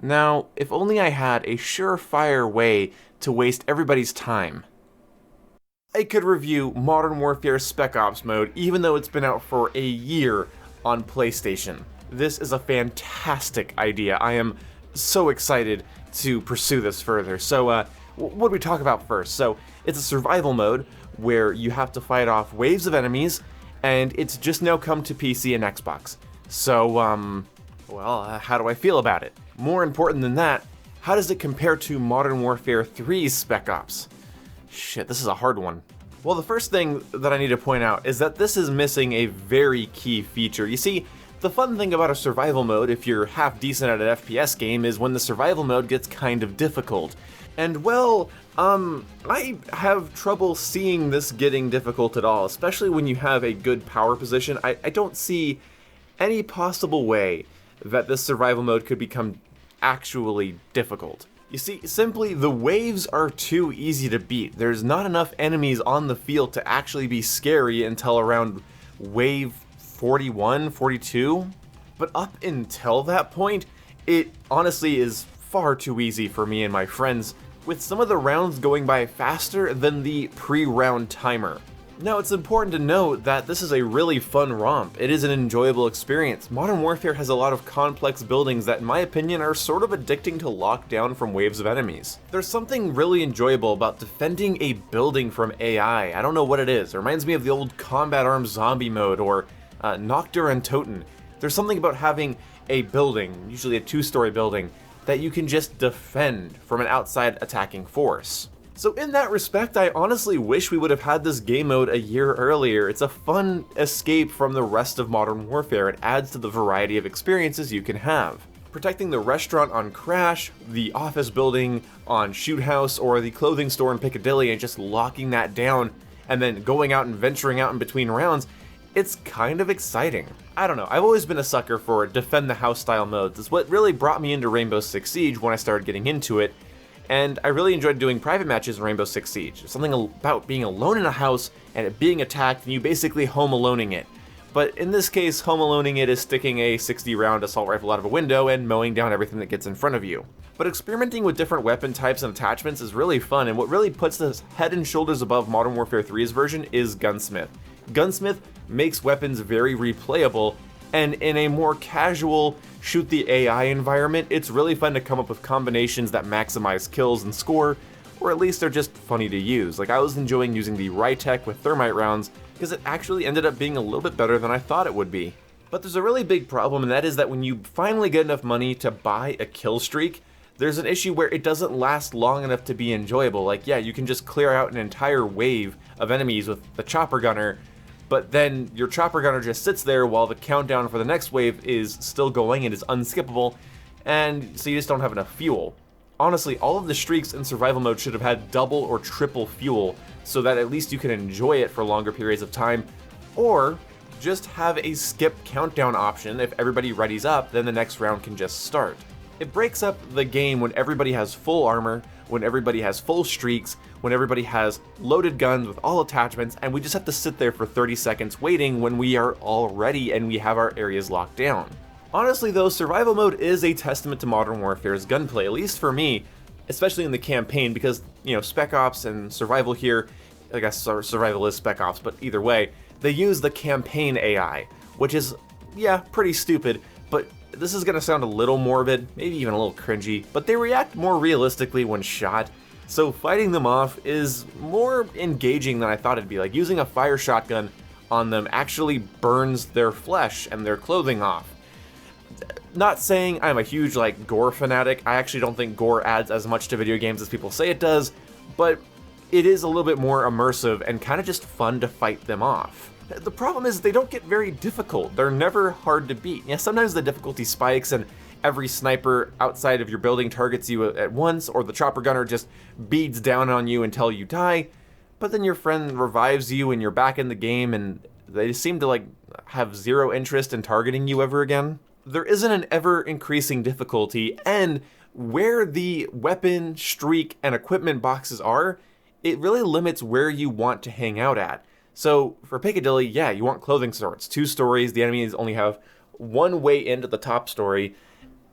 Now, if only I had a surefire way to waste everybody's time. I could review Modern Warfare Spec Ops mode even though it's been out for a year on PlayStation. This is a fantastic idea. I am so excited to pursue this further. So, what do we talk about first? So, it's a survival mode where you have to fight off waves of enemies, and it's just now come to PC and Xbox. So, how do I feel about it? More important than that, how does it compare to Modern Warfare 3's Spec Ops? Shit, this is a hard one. Well, the first thing that I need to point out is that this is missing a very key feature. You see, the fun thing about a survival mode, if you're half decent at an FPS game, is when the survival mode gets kind of difficult. And well, I have trouble seeing this getting difficult at all, especially when you have a good power position. I don't see any possible way that this survival mode could become actually difficult. You see, simply the waves are too easy to beat. There's not enough enemies on the field to actually be scary until around wave 41, 42. But up until that point, it honestly is far too easy for me and my friends, with some of the rounds going by faster than the pre-round timer. Now, it's important to note that this is a really fun romp. It is an enjoyable experience. Modern Warfare has a lot of complex buildings that, in my opinion, are sort of addicting to lock down from waves of enemies. There's something really enjoyable about defending a building from AI. I don't know what it is. It reminds me of the old Combat Arms Zombie mode or Noctur and Toten. There's something about having a building, usually a two-story building, that you can just defend from an outside attacking force. So in that respect, I honestly wish we would have had this game mode a year earlier. It's a fun escape from the rest of Modern Warfare. It adds to the variety of experiences you can have. Protecting the restaurant on Crash, the office building on Shoot House, or the clothing store in Piccadilly and just locking that down and then going out and venturing out in between rounds, it's kind of exciting. I don't know, I've always been a sucker for defend the house style modes. It's what really brought me into Rainbow Six Siege when I started getting into it. And I really enjoyed doing private matches in Rainbow Six Siege. There's something about being alone in a house and it being attacked and you basically home aloneing it. But in this case, home aloneing it is sticking a 60 round assault rifle out of a window and mowing down everything that gets in front of you. But experimenting with different weapon types and attachments is really fun, and what really puts this head and shoulders above Modern Warfare 3's version is Gunsmith. Gunsmith makes weapons very replayable, and in a more casual shoot the AI environment, it's really fun to come up with combinations that maximize kills and score, or at least they're just funny to use. Like, I was enjoying using the Rytech with thermite rounds because it actually ended up being a little bit better than I thought it would be. But there's a really big problem, and that is that when you finally get enough money to buy a kill streak, there's an issue where it doesn't last long enough to be enjoyable. Like, yeah, you can just clear out an entire wave of enemies with the chopper gunner, but then your chopper gunner just sits there while the countdown for the next wave is still going and is unskippable, and so you just don't have enough fuel. Honestly, all of the streaks in survival mode should have had double or triple fuel so that at least you can enjoy it for longer periods of time, or just have a skip countdown option. If everybody readies up, then the next round can just start. It breaks up the game when everybody has full armor, when everybody has full streaks, when everybody has loaded guns with all attachments, and we just have to sit there for 30 seconds waiting when we are all ready and we have our areas locked down. Honestly though, survival mode is a testament to Modern Warfare's gunplay, at least for me, especially in the campaign, because, you know, Spec Ops and survival here, I guess survival is Spec Ops, but either way, they use the campaign AI, which is, yeah, pretty stupid, but this is gonna sound a little morbid, maybe even a little cringy, but they react more realistically when shot, so fighting them off is more engaging than I thought it'd be. Like, using a fire shotgun on them actually burns their flesh and their clothing off. Not saying I'm a huge, like, gore fanatic. I actually don't think gore adds as much to video games as people say it does, but it is a little bit more immersive and kind of just fun to fight them off. The problem is they don't get very difficult. They're never hard to beat. Yeah, sometimes the difficulty spikes and every sniper outside of your building targets you at once, or the chopper gunner just beads down on you until you die, but then your friend revives you and you're back in the game and they seem to, like, have zero interest in targeting you ever again. There isn't an ever-increasing difficulty, and where the weapon, streak, and equipment boxes are, it really limits where you want to hang out at. So for Piccadilly, yeah, you want clothing stores. 2 stories, the enemies only have one way into the top story,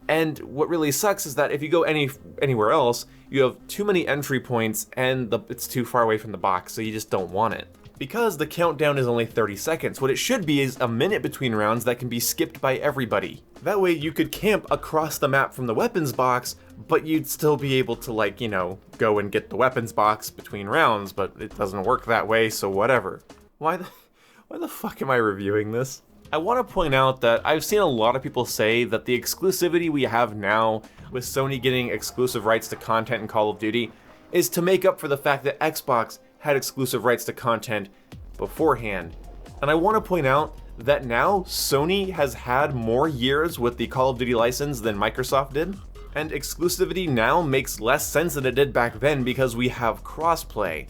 And what really sucks is that if you go anywhere else, you have too many entry points and it's too far away from the box, so you just don't want it. Because the countdown is only 30 seconds, what it should be is a minute between rounds that can be skipped by everybody. That way you could camp across the map from the weapons box, but you'd still be able to, like, you know, go and get the weapons box between rounds, but it doesn't work that way, so whatever. Why the fuck am I reviewing this? I want to point out that I've seen a lot of people say that the exclusivity we have now, with Sony getting exclusive rights to content in Call of Duty, is to make up for the fact that Xbox had exclusive rights to content beforehand. And I want to point out that now Sony has had more years with the Call of Duty license than Microsoft did, and exclusivity now makes less sense than it did back then because we have crossplay.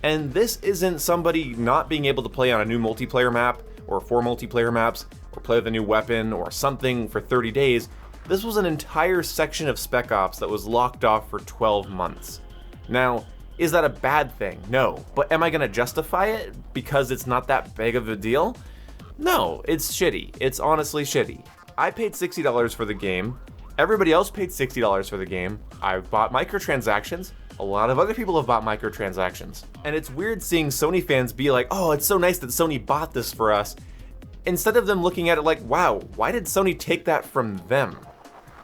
And this isn't somebody not being able to play on a new multiplayer map, or 4 multiplayer maps, or play with a new weapon, or something for 30 days. This was an entire section of Spec Ops that was locked off for 12 months. Now, is that a bad thing? No. But am I gonna justify it because it's not that big of a deal? No, it's shitty. It's honestly shitty. I paid $60 for the game. Everybody else paid $60 for the game. I bought microtransactions. A lot of other people have bought microtransactions. And it's weird seeing Sony fans be like, oh, it's so nice that Sony bought this for us, instead of them looking at it like, wow, why did Sony take that from them?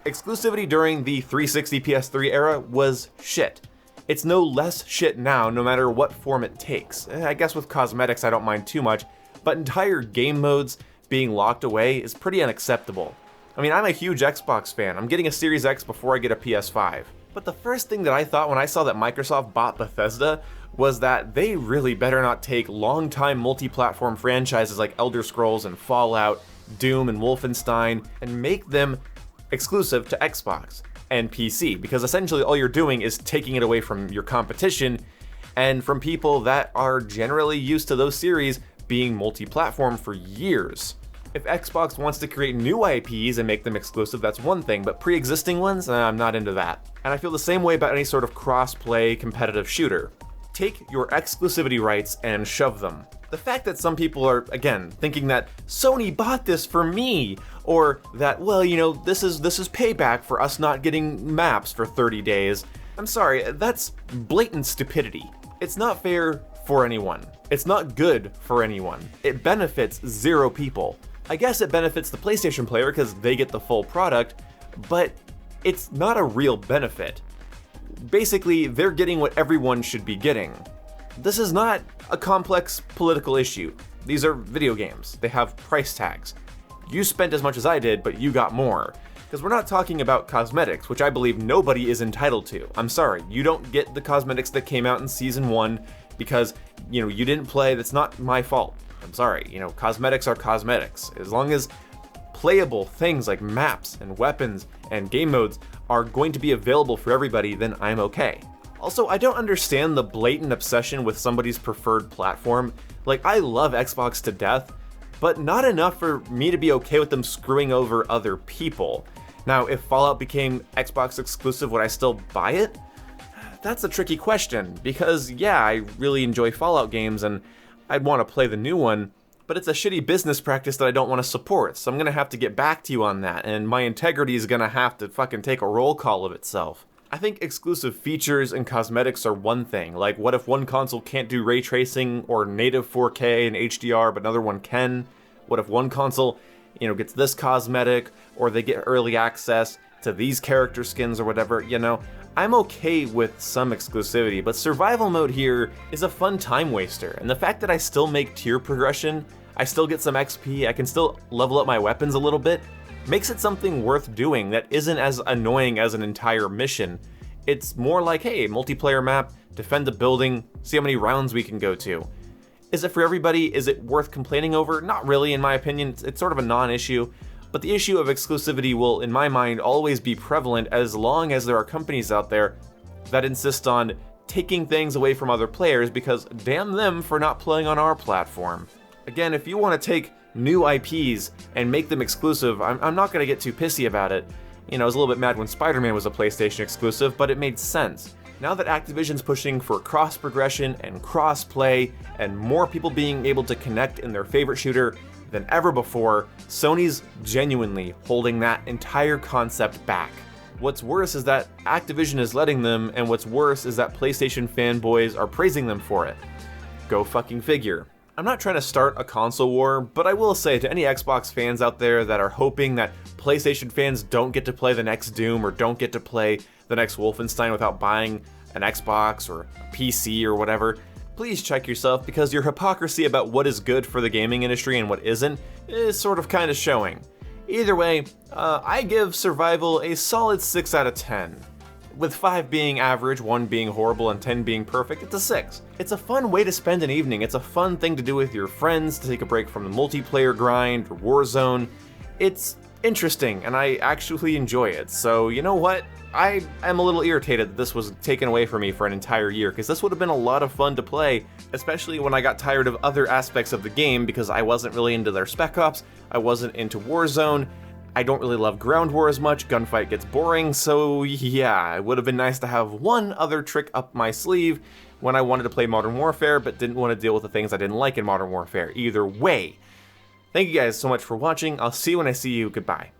Exclusivity during the 360 PS3 era was shit. It's no less shit now, no matter what form it takes. I guess with cosmetics I don't mind too much, but entire game modes being locked away is pretty unacceptable. I mean, I'm a huge Xbox fan. I'm getting a Series X before I get a PS5. But the first thing that I thought when I saw that Microsoft bought Bethesda was that they really better not take long-time multi-platform franchises like Elder Scrolls and Fallout, Doom and Wolfenstein, and make them exclusive to Xbox and PC, because essentially all you're doing is taking it away from your competition and from people that are generally used to those series being multi-platform for years. If Xbox wants to create new IPs and make them exclusive, that's one thing, but pre-existing ones, I'm not into that. And I feel the same way about any sort of cross-play competitive shooter. Take your exclusivity rights and shove them. The fact that some people are, again, thinking that Sony bought this for me, or that, well, you know, this is payback for us not getting maps for 30 days. I'm sorry, that's blatant stupidity. It's not fair for anyone. It's not good for anyone. It benefits 0 people. I guess it benefits the PlayStation player because they get the full product, but it's not a real benefit. Basically, they're getting what everyone should be getting. This is not a complex political issue. These are video games. They have price tags. You spent as much as I did, but you got more. Because we're not talking about cosmetics, which I believe nobody is entitled to. I'm sorry, you don't get the cosmetics that came out in Season 1 because, you know, you didn't play. That's not my fault. I'm sorry, you know, cosmetics are cosmetics. As long as playable things like maps and weapons and game modes are going to be available for everybody, then I'm okay. Also, I don't understand the blatant obsession with somebody's preferred platform. Like, I love Xbox to death, but not enough for me to be okay with them screwing over other people. Now, if Fallout became Xbox exclusive, would I still buy it? That's a tricky question, because yeah, I really enjoy Fallout games and I'd want to play the new one, but it's a shitty business practice that I don't want to support, so I'm gonna have to get back to you on that, and my integrity is gonna have to fucking take a roll call of itself. I think exclusive features and cosmetics are one thing, like what if one console can't do ray tracing or native 4K and HDR but another one can? What if one console, you know, gets this cosmetic, or they get early access to these character skins or whatever, you know? I'm okay with some exclusivity, but survival mode here is a fun time waster, and the fact that I still make tier progression, I still get some XP, I can still level up my weapons a little bit, makes it something worth doing that isn't as annoying as an entire mission. It's more like, hey, multiplayer map, defend the building, see how many rounds we can go to. Is it for everybody? Is it worth complaining over? Not really, in my opinion. It's sort of a non-issue. But the issue of exclusivity will, in my mind, always be prevalent as long as there are companies out there that insist on taking things away from other players because damn them for not playing on our platform. Again, if you want to take new IPs and make them exclusive, I'm not going to get too pissy about it. You know, I was a little bit mad when Spider-Man was a PlayStation exclusive, but it made sense. Now that Activision's pushing for cross-progression and cross-play and more people being able to connect in their favorite shooter, than ever before. Sony's genuinely holding that entire concept back. What's worse is that Activision is letting them, and what's worse is that PlayStation fanboys are praising them for it. Go fucking figure. I'm not trying to start a console war, but I will say to any Xbox fans out there that are hoping that PlayStation fans don't get to play the next Doom or don't get to play the next Wolfenstein without buying an Xbox or a PC or whatever, please check yourself, because your hypocrisy about what is good for the gaming industry and what isn't is sort of kind of showing. Either way, I give Survival a solid 6 out of 10. With 5 being average, 1 being horrible, and 10 being perfect, it's a 6. It's a fun way to spend an evening. It's a fun thing to do with your friends, to take a break from the multiplayer grind or Warzone. It's interesting, and I actually enjoy it. So, you know what? I am a little irritated that this was taken away from me for an entire year, because this would have been a lot of fun to play, especially when I got tired of other aspects of the game, because I wasn't really into their Spec Ops, I wasn't into Warzone, I don't really love Ground War as much, gunfight gets boring, so yeah, it would have been nice to have one other trick up my sleeve when I wanted to play Modern Warfare, but didn't want to deal with the things I didn't like in Modern Warfare. Either way, thank you guys so much for watching. I'll see you when I see you. Goodbye.